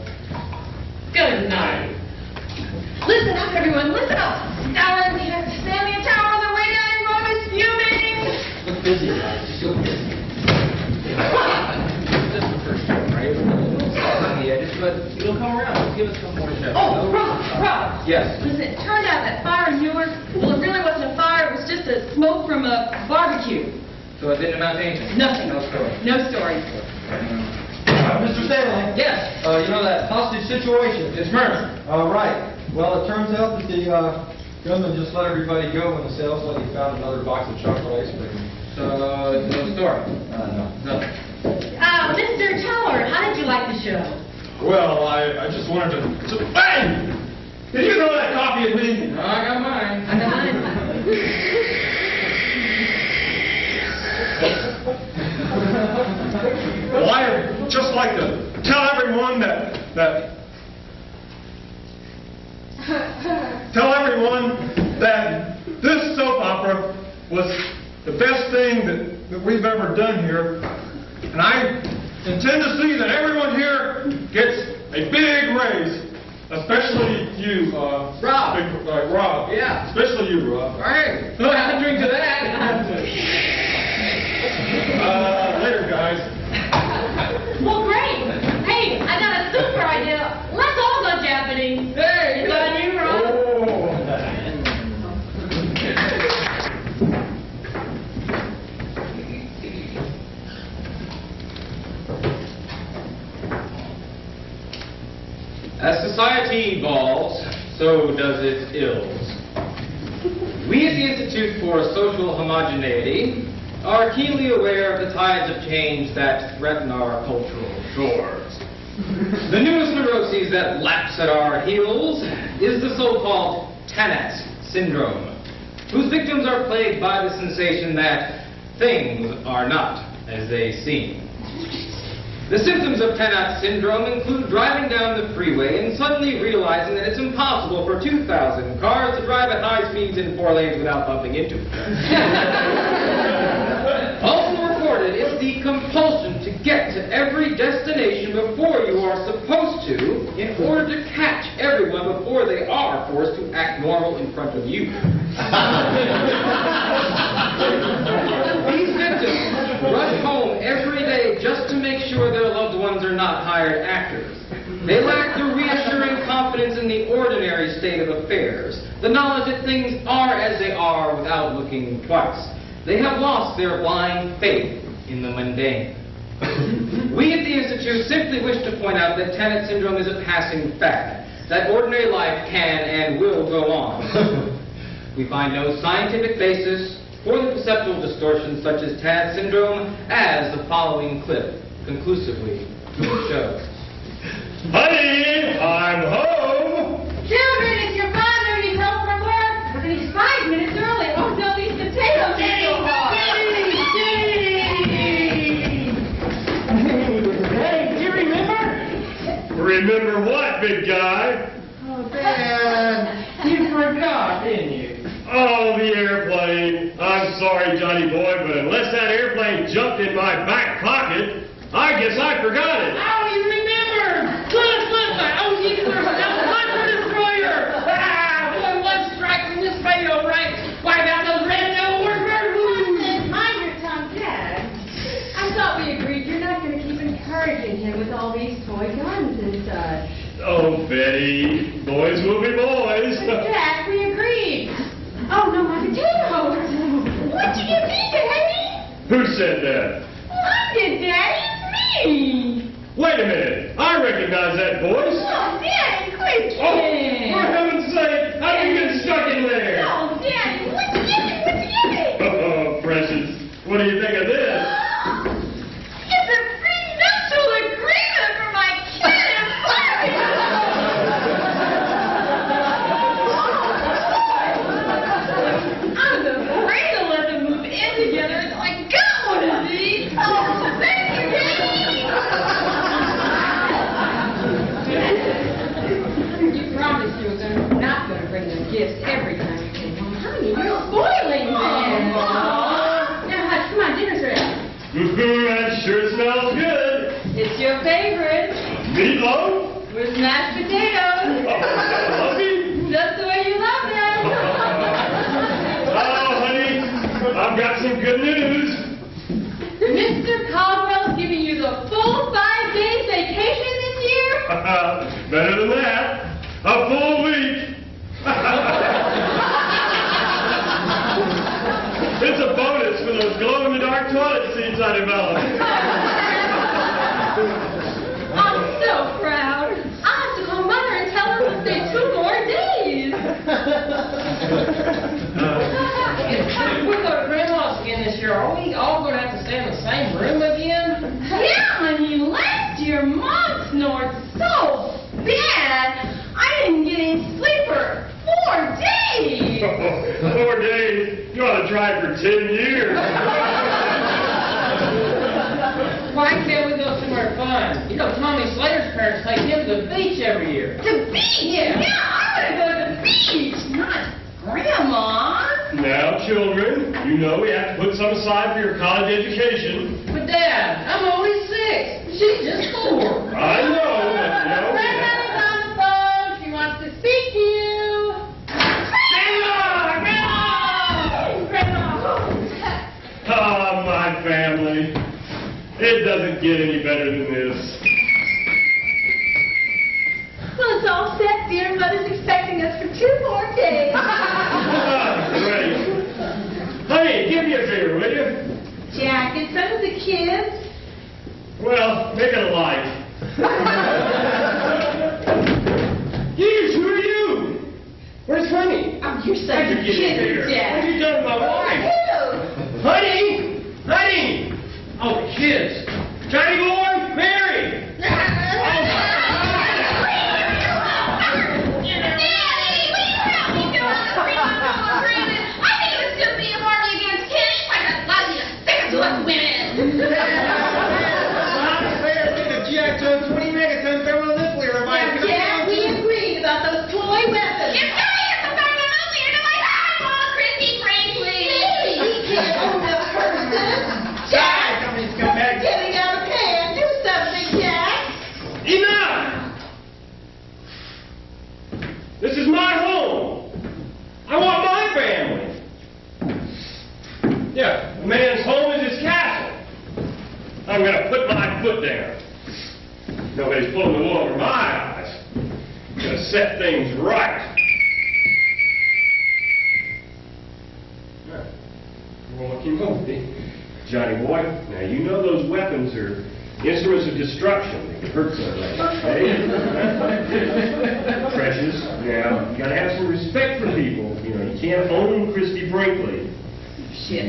Good night. Listen up, everyone. Listen up. Tower, Sammy and Tower on their way down. Rowen is fuming. Look busy, guys. Just look busy. Just the first time, right? On the edges, but it'll come around. Just give us some more shots. Oh, Rob. Yes. Listen, it turned out that fire in Newark, well, it really wasn't a fire. It was just a smoke from a barbecue. So it didn't amount to anything? Nothing. No story. No story. Mr. Stanley? Yes. You know that hostage situation? It's murder. Right. Well, it turns out that the gunman just let everybody go when the sales lady found another box of chocolate ice cream. So, no story? No. Nothing. Mr. Tower, how did you like the show? Well, I just wanted to... Hey! Did you throw that coffee at me? No, I got mine. I got mine. Well, I'd just like to tell everyone that this soap opera was the best thing that we've ever done here. And I intend to see that everyone here gets a big raise. Especially you, Rob. Rob. Yeah. Especially you, Rob. All right. I'll have to drink to that. Later, guys. Well, great. Hey, I got a super idea. Let's all go Japanese. Hey, is that you, Rob? As society evolves, so does its ills. We at the Institute for Social Homogeneity are keenly aware of the tides of change that threaten our cultural shores. The newest neuroses that lapse at our heels is the so-called TANAT syndrome, whose victims are plagued by the sensation that things are not as they seem. The symptoms of TANAT syndrome include driving down the freeway and suddenly realizing that it's impossible for 2,000 cars to drive at high speeds in 4 lanes without bumping into each other. Also reported is the compulsion to get to every destination before you are supposed to in order to catch everyone before they are forced to act normal in front of you. These victims rush home every day just to make sure their loved ones are not hired actors. They lack the reassuring confidence in the ordinary state of affairs, the knowledge that things are as they are without looking twice. They have lost their blind faith in the mundane. We at the Institute simply wish to point out that TANAT syndrome is a passing fad, that ordinary life can and will go on. We find no scientific basis for the perceptual distortions such as TANAT syndrome, as the following clip conclusively shows. Honey, I'm home! Children, it's your father. Needs help from work. But he's 5 minutes early. Oh, no, these potatoes are so hard. Hey, do you remember? Remember what, big guy? Oh, Dad, you forgot, didn't you? Oh, the airplane. I'm sorry, Johnny boy, but unless that airplane jumped in my back pocket, I guess I forgot it. Oh, you remember! Look, oh, you were a Hunter Destroyer! Ah, boy, one strike from this radio, right? Why, about those radio words? Mind your tongue, Dad. I thought we agreed you're not going to keep encouraging him with all these toy guns and such. Oh, Betty, boys will be boys. But, Dad, we agreed. Oh, no, my potatoes. What did you mean, Daddy? Who said that? I did, Daddy. It's me. Wait a minute. I recognize that voice. Oh, Daddy, quit Oh, kidding. for heaven's sake, how did you get stuck in there? Oh, Daddy, what's in it? Oh, precious. What do you think of this? It's a prenuptial agreement for my kid and I'm afraid to let them move in together until I got one of these. Oh, thank you, Daddy. gifts every time you come home. Honey, you're spoiling me. Now, hush, come on, dinner's ready. That sure smells good. It's your favorite. Meatloaf? With mashed potatoes. Lovely. Just the way you love them. Oh, honey, I've got some good news. Mr. Caldwell's giving you the full 5 days vacation this year? Better than that. A full week. It's a bonus for those glow-in-the-dark toilet seats I developed. I'm so proud. I'll have to call Mother and tell her we'll stay 2 more days. We're going to Grandma's again this year. Are we all going to have to stay in the same room again? Yeah, honey, last year Mom snored so bad, I didn't get any sleep for 4 days. 4 days? You ought to try for 10 years. Why can't we go somewhere fun? You know, Tommy Slater's parents take him to the beach every year. The beach? Yeah, I want to go to the beach, not Grandma. Now, children, you know we have to put some aside for your college education. But Dad, I'm only 6. She's just 4. I know, but you know... Grandmother's on the phone. She wants to speak to you. Grandma! Ah, my family. It doesn't get any better than this. Well, it's all set, dear. Mother's expecting us for 2 more days. Great. Honey, give me a beer, will you? Jack, and some of the kids. Well, make it a light. Yeesh, who are you? Where's Honey? Oh, you're such Why'd a you get in kid, here? Jack. What have you done to my wife? Honey! Honey! Oh, kids. Johnny boy, Mary! Jack turned 20 megaton thermonuclear device. Yeah, we agreed about those toy weapons. You're telling us about the nuclear device. I want Christy frankly. He can't own a person. Jack, back. getting out of hand. Do something, Jack. Enough! This is my home. I want my family. Yeah, a man's home is his castle. I'm going to put my foot down. Nobody's pulling the wool over my eyes. I'm going to set things right. Johnny boy, now you know those weapons are instruments of destruction. They can hurt somebody. Okay? Precious. Now, you got to have some respect for people. You know, you can't own Christy Brinkley. Shit.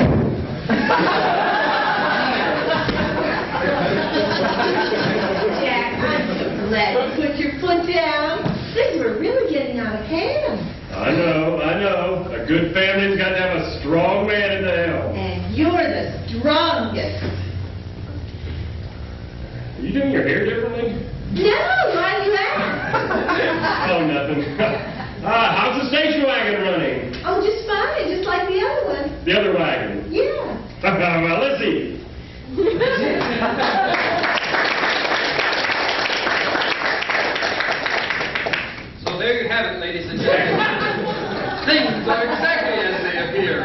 Jack, I'm so glad you put your foot down. Things were really getting out of hand. I know. A good family's got to have a strong man at the helm. And you're the strongest. Are you doing your hair differently? No, why do you ask? Oh, nothing. How's the station wagon running? Oh, just fine, just like the other one. The other wagon? Yeah. Well, let's see. So there you have it, ladies and gentlemen. Things are exactly as they appear.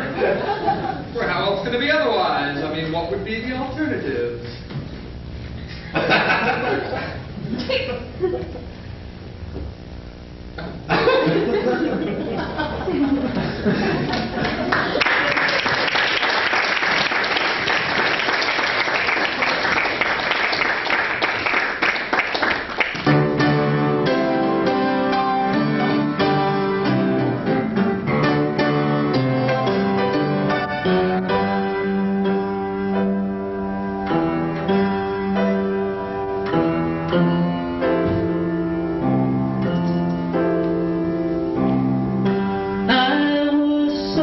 For how else could it be otherwise? I mean, what would be the alternative? I was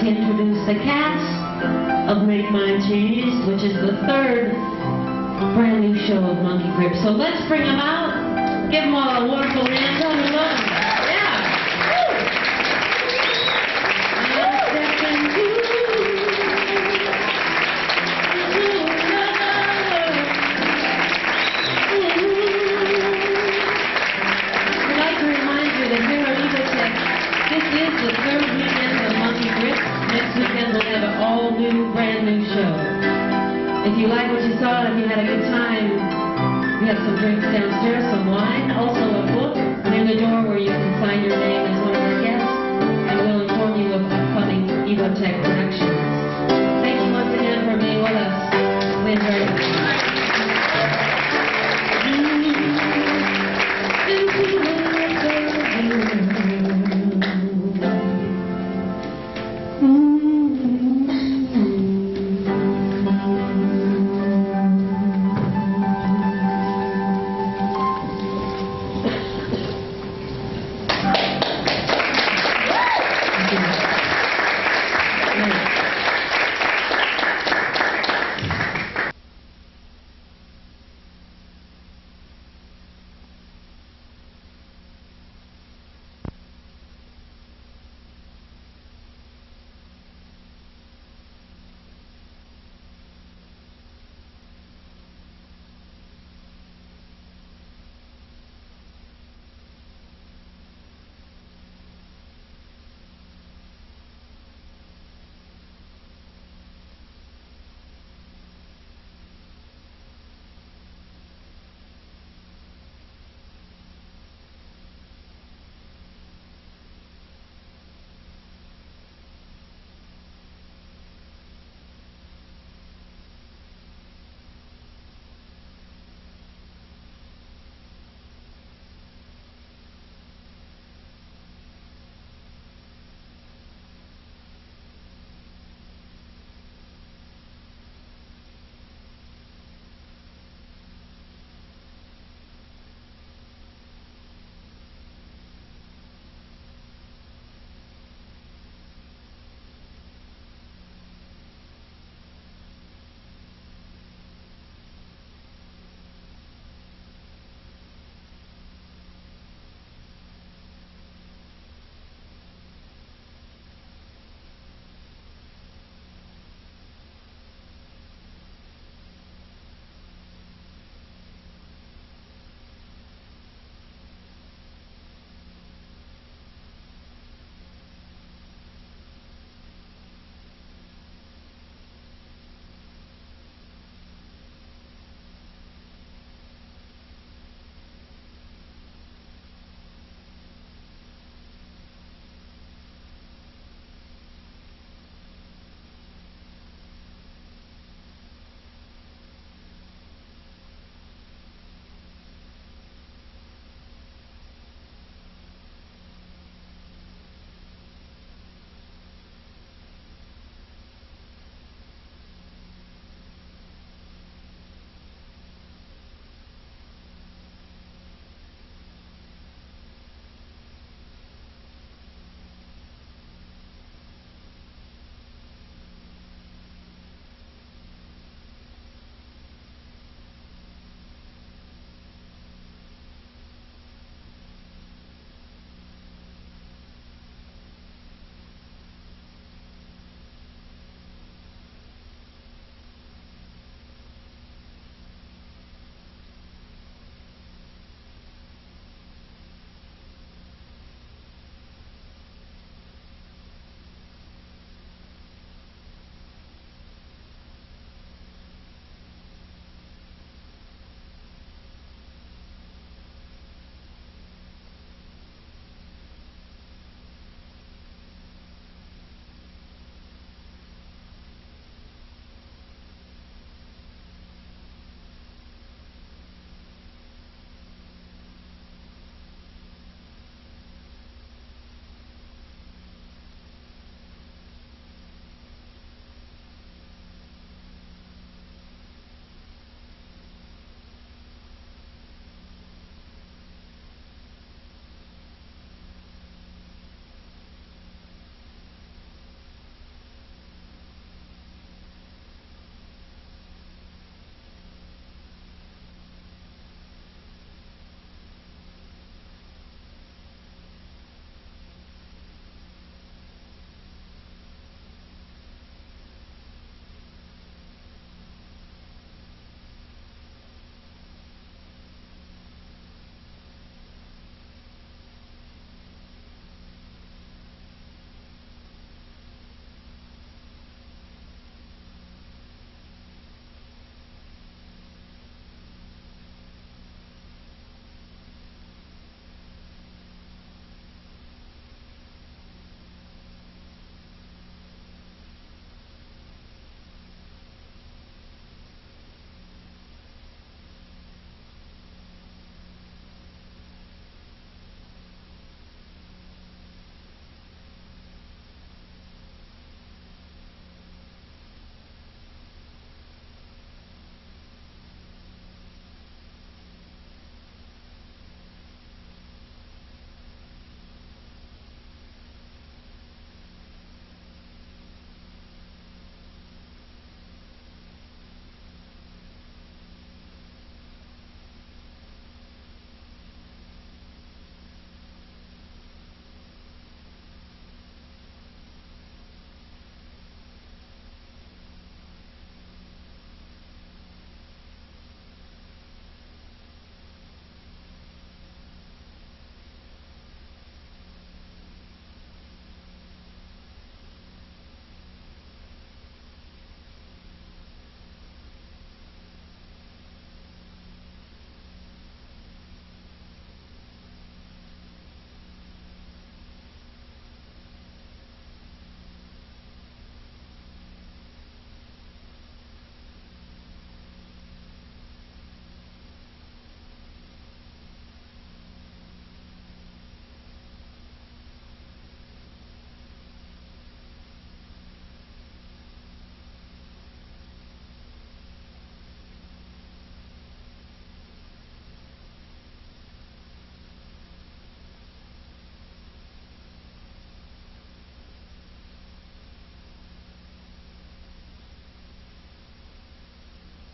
to introduce the cats of Make Mine Cheese, which is the third brand new show of Monkey Grip. So let's bring them out. Give them all a wonderful hand. Tell them we love them. Yeah. Woo. I'm stepping to I'd like to remind you that here at Evoteck, this is the third weekend of Monkey Grip. Next weekend we'll have an all-new, brand-new show. If you like what you saw and you had a good time, we have some drinks downstairs, some wine, also a book near the door where you can sign your name as well.